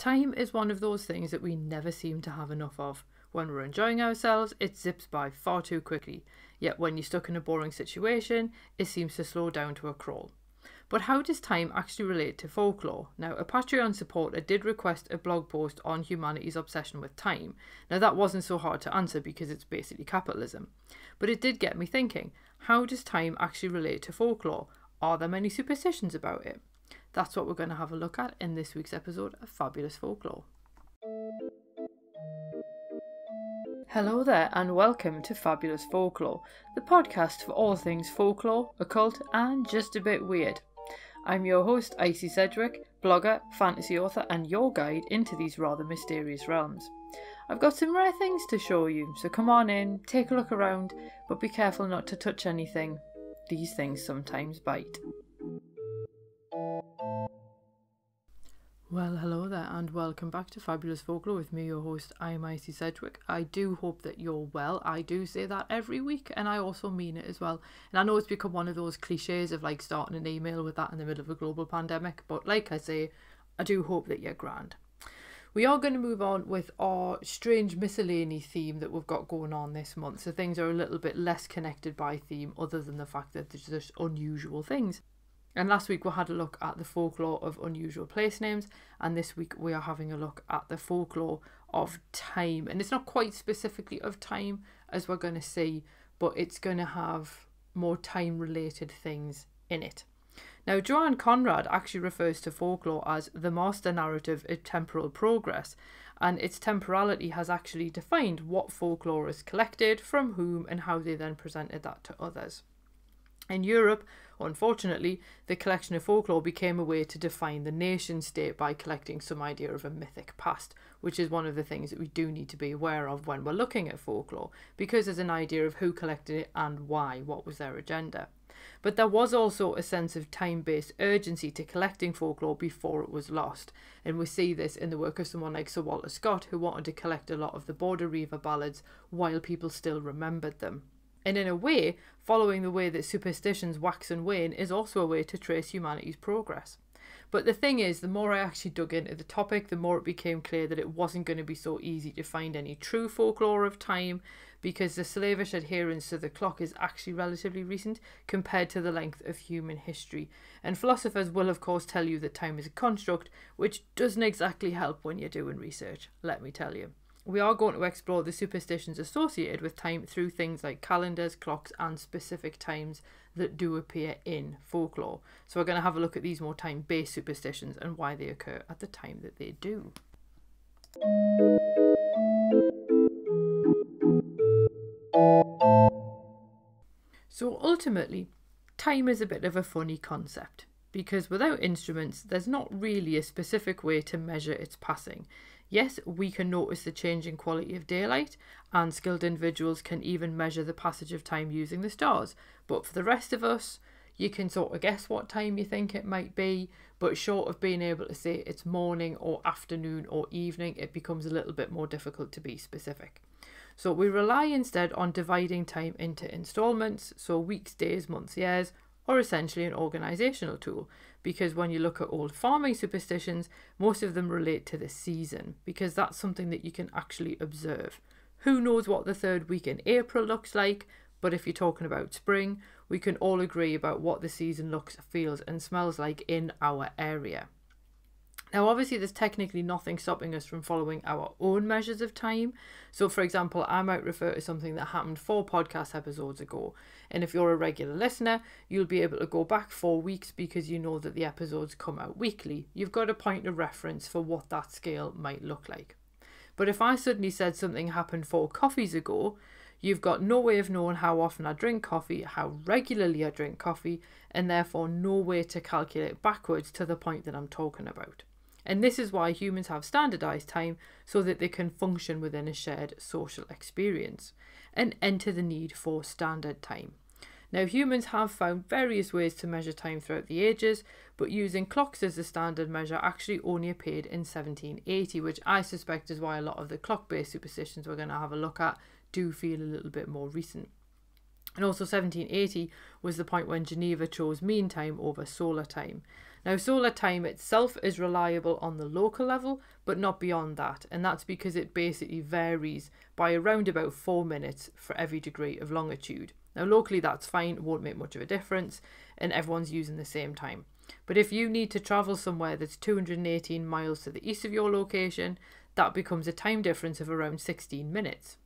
Time is one of those things that we never seem to have enough of. When we're enjoying ourselves, it zips by far too quickly. Yet when you're stuck in a boring situation, it seems to slow down to a crawl. But how does time actually relate to folklore? Now, a Patreon supporter did request a blog post on humanity's obsession with time. Now, that wasn't so hard to answer because it's basically capitalism. But it did get me thinking, how does time actually relate to folklore? Are there many superstitions about it? That's what we're going to have a look at in this week's episode of Fabulous Folklore. Hello there and welcome to Fabulous Folklore, the podcast for all things folklore, occult and just a bit weird. I'm your host Icy Sedgwick, blogger, fantasy author and your guide into these rather mysterious realms. I've got some rare things to show you, so come on in, take a look around, but be careful not to touch anything. These things sometimes bite. Well, hello there and welcome back to Fabulous Folklore with me, your host. I'm Icy Sedgwick. I do hope that you're well. I do say that every week and I also mean it as well. And I know it's become one of those cliches of like starting an email with that in the middle of a global pandemic, but like I say, I do hope that you're grand. We are going to move on with our strange miscellany theme that we've got going on this month. So things are a little bit less connected by theme other than the fact that there's just unusual things. And last week we had a look at the folklore of unusual place names, and this week we are having a look at the folklore of time. And it's not quite specifically of time as we're going to see, but it's going to have more time related things in it. Now, Joanne Conrad actually refers to folklore as the master narrative of temporal progress, and its temporality has actually defined what folklore is collected, from whom, and how they then presented that to others. In Europe, unfortunately, the collection of folklore became a way to define the nation state by collecting some idea of a mythic past, which is one of the things that we do need to be aware of when we're looking at folklore, because there's an idea of who collected it and why, what was their agenda. But there was also a sense of time-based urgency to collecting folklore before it was lost, and we see this in the work of someone like Sir Walter Scott, who wanted to collect a lot of the Border Reiver ballads while people still remembered them. And in a way, following the way that superstitions wax and wane is also a way to trace humanity's progress. But the thing is, the more I actually dug into the topic, the more it became clear that it wasn't going to be so easy to find any true folklore of time, because the slavish adherence to the clock is actually relatively recent compared to the length of human history. And philosophers will of course tell you that time is a construct, which doesn't exactly help when you're doing research, let me tell you. We are going to explore the superstitions associated with time through things like calendars, clocks and specific times that do appear in folklore. So we're going to have a look at these more time-based superstitions and why they occur at the time that they do. So ultimately, time is a bit of a funny concept, because without instruments, there's not really a specific way to measure its passing. Yes, we can notice the changing quality of daylight, and skilled individuals can even measure the passage of time using the stars. But for the rest of us, you can sort of guess what time you think it might be, but short of being able to say it's morning or afternoon or evening, it becomes a little bit more difficult to be specific. So we rely instead on dividing time into installments, so weeks, days, months, years, or essentially an organisational tool, because when you look at old farming superstitions, most of them relate to the season, because that's something that you can actually observe. Who knows what the third week in April looks like, but if you're talking about spring, we can all agree about what the season looks, feels and smells like in our area. Now obviously there's technically nothing stopping us from following our own measures of time. So for example, I might refer to something that happened 4 podcast episodes ago. And if you're a regular listener, you'll be able to go back 4 weeks because you know that the episodes come out weekly. You've got a point of reference for what that scale might look like. But if I suddenly said something happened 4 coffees ago, you've got no way of knowing how often I drink coffee, how regularly I drink coffee, and therefore no way to calculate backwards to the point that I'm talking about. And this is why humans have standardised time, so that they can function within a shared social experience and enter the need for standard time. Now humans have found various ways to measure time throughout the ages, but using clocks as the standard measure actually only appeared in 1780, which I suspect is why a lot of the clock-based superstitions we're going to have a look at do feel a little bit more recent. And also 1780 was the point when Geneva chose mean time over solar time. Now, solar time itself is reliable on the local level, but not beyond that, and that's because it basically varies by around about 4 minutes for every degree of longitude. Now, locally that's fine, it won't make much of a difference, and everyone's using the same time. But if you need to travel somewhere that's 218 miles to the east of your location, that becomes a time difference of around 16 minutes.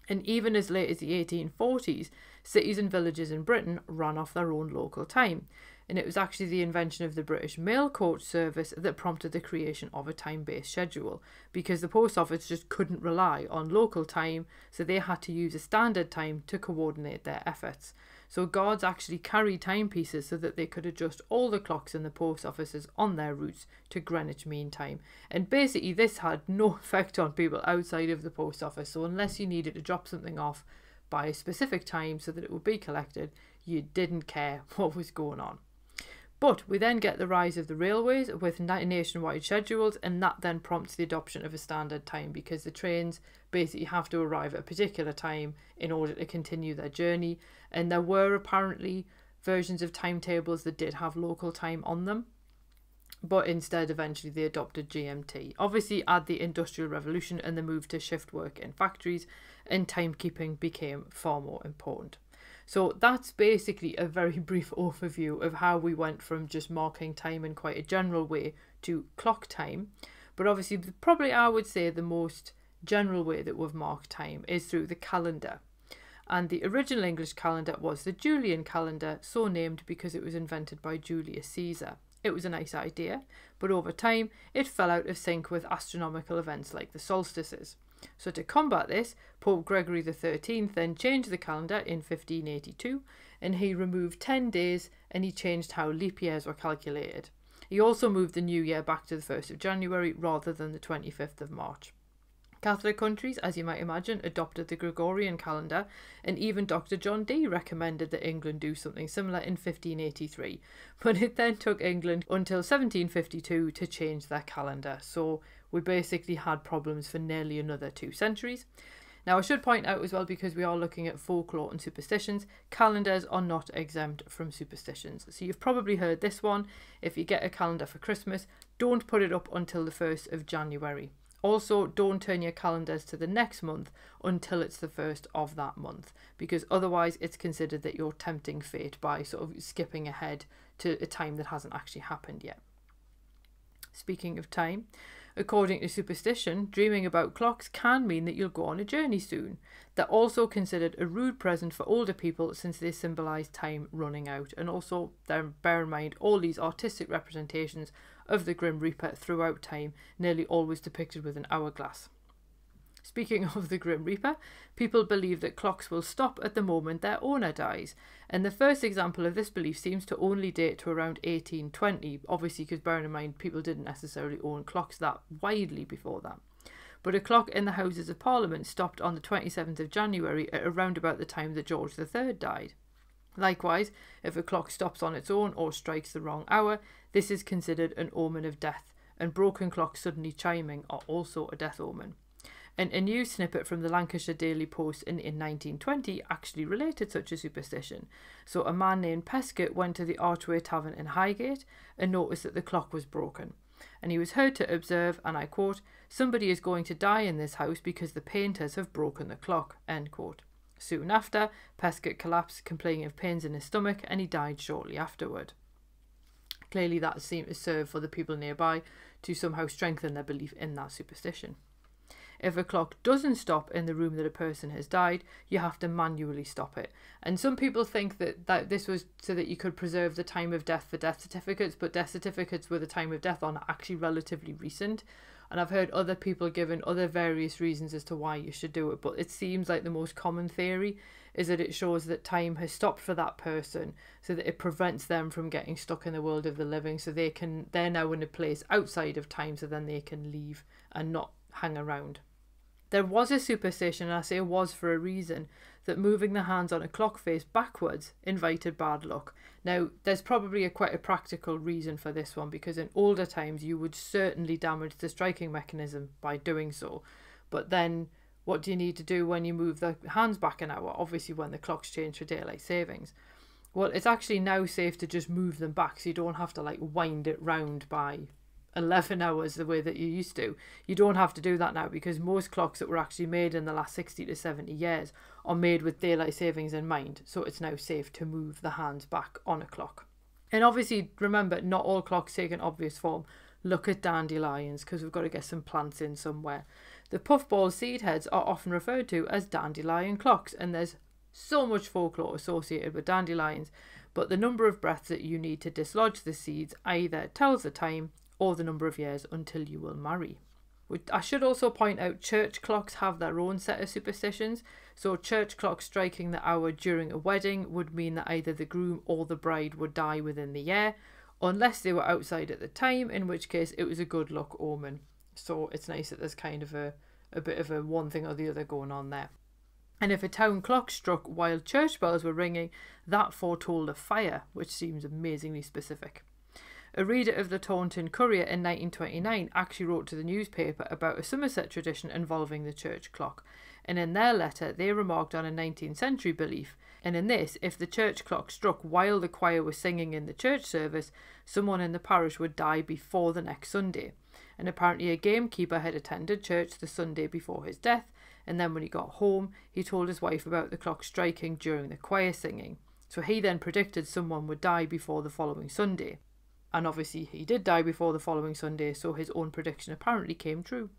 And even as late as the 1840s, cities and villages in Britain ran off their own local time. And it was actually the invention of the British mail coach service that prompted the creation of a time-based schedule, because the post office just couldn't rely on local time, so they had to use a standard time to coordinate their efforts. So guards actually carried timepieces so that they could adjust all the clocks in the post offices on their routes to Greenwich Mean Time. And basically this had no effect on people outside of the post office, so unless you needed to drop something off by a specific time so that it would be collected, you didn't care what was going on. But we then get the rise of the railways with nationwide schedules, and that then prompts the adoption of a standard time, because the trains basically have to arrive at a particular time in order to continue their journey. And there were apparently versions of timetables that did have local time on them, but instead eventually they adopted GMT. Obviously, add the Industrial Revolution and the move to shift work in factories, and timekeeping became far more important. So that's basically a very brief overview of how we went from just marking time in quite a general way to clock time. But obviously, probably I would say the most general way that we've marked time is through the calendar. And the original English calendar was the Julian calendar, so named because it was invented by Julius Caesar. It was a nice idea, but over time it fell out of sync with astronomical events like the solstices. So to combat this, Pope Gregory XIII then changed the calendar in 1582, and he removed 10 days and he changed how leap years were calculated. He also moved the new year back to the 1st of January rather than the 25th of March. Catholic countries, as you might imagine, adopted the Gregorian calendar, and even Dr. John Dee recommended that England do something similar in 1583. But it then took England until 1752 to change their calendar, so we basically had problems for nearly another 2 centuries. Now, I should point out as well, because we are looking at folklore and superstitions, calendars are not exempt from superstitions. So you've probably heard this one: if you get a calendar for Christmas, don't put it up until the 1st of January. Also, don't turn your calendars to the next month until it's the 1st of that month, because otherwise it's considered that you're tempting fate by sort of skipping ahead to a time that hasn't actually happened yet. Speaking of time, according to superstition, dreaming about clocks can mean that you'll go on a journey soon. They're also considered a rude present for older people since they symbolise time running out. And also, bear in mind, all these artistic representations of the Grim Reaper throughout time, nearly always depicted with an hourglass. Speaking of the Grim Reaper, people believe that clocks will stop at the moment their owner dies, and the first example of this belief seems to only date to around 1820, obviously because bearing in mind people didn't necessarily own clocks that widely before that. But a clock in the Houses of Parliament stopped on the 27th of January at around about the time that George III died. Likewise, if a clock stops on its own or strikes the wrong hour, this is considered an omen of death, and broken clocks suddenly chiming are also a death omen. And a news snippet from the Lancashire Daily Post in 1920 actually related such a superstition. So a man named Pescott went to the Archway Tavern in Highgate and noticed that the clock was broken. And he was heard to observe, and I quote, "Somebody is going to die in this house because the painters have broken the clock," end quote. Soon after, Pescott collapsed, complaining of pains in his stomach, and he died shortly afterward. Clearly that seemed to serve for the people nearby to somehow strengthen their belief in that superstition. If a clock doesn't stop in the room that a person has died, you have to manually stop it. And some people think that this was so that you could preserve the time of death for death certificates, but death certificates with the time of death on are actually relatively recent. And I've heard other people given other various reasons as to why you should do it, but it seems like the most common theory is that it shows that time has stopped for that person, so that it prevents them from getting stuck in the world of the living, so they're now in a place outside of time, so then they can leave and not hang around. There was a superstition, and I say was for a reason, that moving the hands on a clock face backwards invited bad luck. Now, there's probably quite a practical reason for this one, because in older times you would certainly damage the striking mechanism by doing so. But then, what do you need to do when you move the hands back an hour? Obviously when the clocks change for daylight savings. Well, it's actually now safe to just move them back, so you don't have to like wind it round by 11 hours the way that you used to. You don't have to do that now, because most clocks that were actually made in the last 60 to 70 years are made with daylight savings in mind, so it's now safe to move the hands back on a clock. And obviously, remember, not all clocks take an obvious form. Look at dandelions, because we've got to get some plants in somewhere. The puffball seed heads are often referred to as dandelion clocks, and there's so much folklore associated with dandelions, but the number of breaths that you need to dislodge the seeds either tells the time or the number of years until you will marry. I should also point out church clocks have their own set of superstitions. So church clocks striking the hour during a wedding would mean that either the groom or the bride would die within the year, unless they were outside at the time, in which case it was a good luck omen. So it's nice that there's kind of a bit of a one thing or the other going on there. And if a town clock struck while church bells were ringing, that foretold a fire, which seems amazingly specific. A reader of the Taunton Courier in 1929 actually wrote to the newspaper about a Somerset tradition involving the church clock, and in their letter they remarked on a 19th century belief, and in this, if the church clock struck while the choir was singing in the church service, someone in the parish would die before the next Sunday. And apparently a gamekeeper had attended church the Sunday before his death, and then when he got home, he told his wife about the clock striking during the choir singing. So he then predicted someone would die before the following Sunday. And obviously he did die before the following Sunday, so his own prediction apparently came true.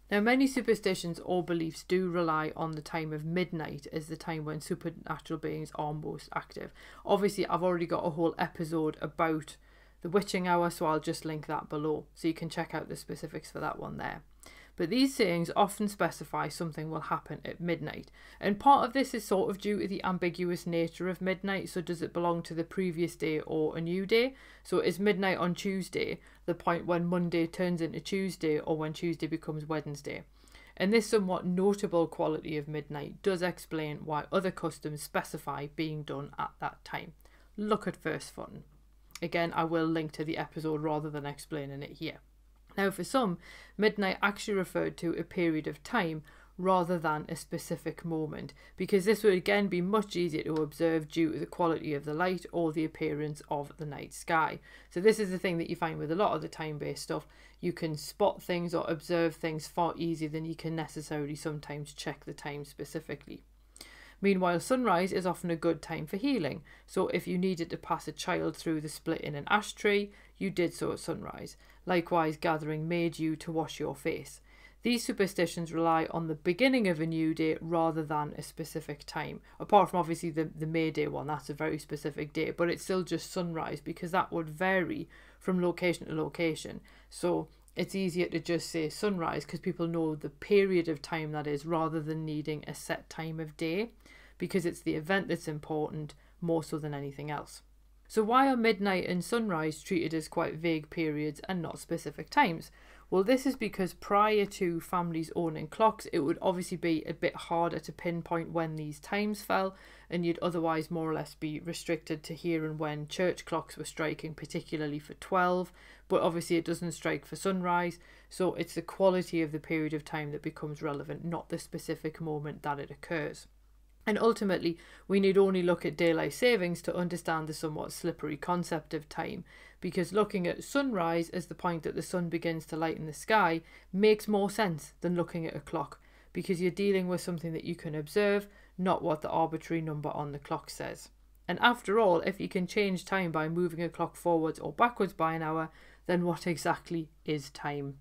Now, many superstitions or beliefs do rely on the time of midnight as the time when supernatural beings are most active. Obviously, I've already got a whole episode about the witching hour, so I'll just link that below, so you can check out the specifics for that one there. But these sayings often specify something will happen at midnight. And part of this is sort of due to the ambiguous nature of midnight. So does it belong to the previous day or a new day? So is midnight on Tuesday the point when Monday turns into Tuesday, or when Tuesday becomes Wednesday? And this somewhat notable quality of midnight does explain why other customs specify being done at that time. Look at First Fun. Again, I will link to the episode rather than explaining it here. Now, for some, midnight actually referred to a period of time rather than a specific moment, because this would again be much easier to observe due to the quality of the light or the appearance of the night sky. So this is the thing that you find with a lot of the time-based stuff. You can spot things or observe things far easier than you can necessarily sometimes check the time specifically. Meanwhile, sunrise is often a good time for healing. So if you needed to pass a child through the split in an ash tree, you did so at sunrise. Likewise, gathering May dew to wash your face. These superstitions rely on the beginning of a new day rather than a specific time. Apart from obviously the May Day one, that's a very specific day, but it's still just sunrise, because that would vary from location to location. So it's easier to just say sunrise because people know the period of time that is, rather than needing a set time of day, because it's the event that's important more so than anything else. So why are midnight and sunrise treated as quite vague periods and not specific times? Well, this is because prior to families owning clocks, it would obviously be a bit harder to pinpoint when these times fell, and you'd otherwise more or less be restricted to hearing when church clocks were striking, particularly for 12, but obviously it doesn't strike for sunrise, so it's the quality of the period of time that becomes relevant, not the specific moment that it occurs. And ultimately, we need only look at daylight savings to understand the somewhat slippery concept of time, because looking at sunrise as the point that the sun begins to lighten the sky makes more sense than looking at a clock, because you're dealing with something that you can observe, not what the arbitrary number on the clock says. And after all, if you can change time by moving a clock forwards or backwards by an hour, then what exactly is time?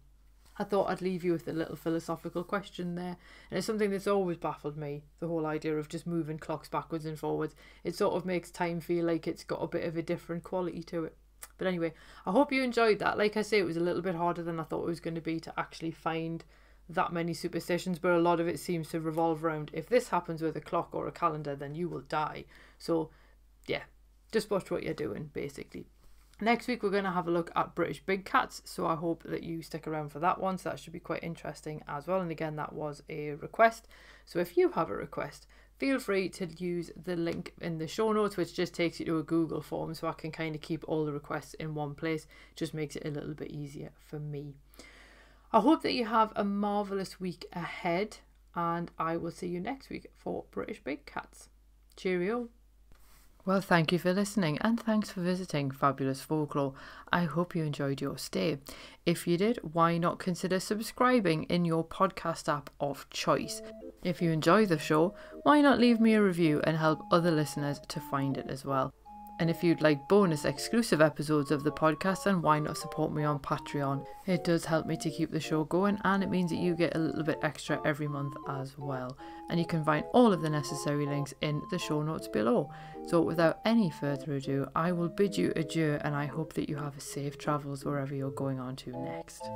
I thought I'd leave you with a little philosophical question there. And it's something that's always baffled me, the whole idea of just moving clocks backwards and forwards. It sort of makes time feel like it's got a bit of a different quality to it. But anyway, I hope you enjoyed that. Like I say, it was a little bit harder than I thought it was going to be to actually find that many superstitions, but a lot of it seems to revolve around, if this happens with a clock or a calendar, then you will die. So yeah, just watch what you're doing, basically. Next week we're going to have a look at British big cats, so I hope that you stick around for that one, so that should be quite interesting as well. And again, that was a request, so if you have a request, feel free to use the link in the show notes, which just takes you to a Google form, so I can kind of keep all the requests in one place. It just makes it a little bit easier for me. I hope that you have a marvellous week ahead, and I will see you next week for British big cats. Cheerio. Well, thank you for listening, and thanks for visiting Fabulous Folklore. I hope you enjoyed your stay. If you did, why not consider subscribing in your podcast app of choice? If you enjoy the show, why not leave me a review and help other listeners to find it as well? And if you'd like bonus exclusive episodes of the podcast, then why not support me on Patreon? It does help me to keep the show going, and it means that you get a little bit extra every month as well. And you can find all of the necessary links in the show notes below. So without any further ado, I will bid you adieu, and I hope that you have safe travels wherever you're going on to next.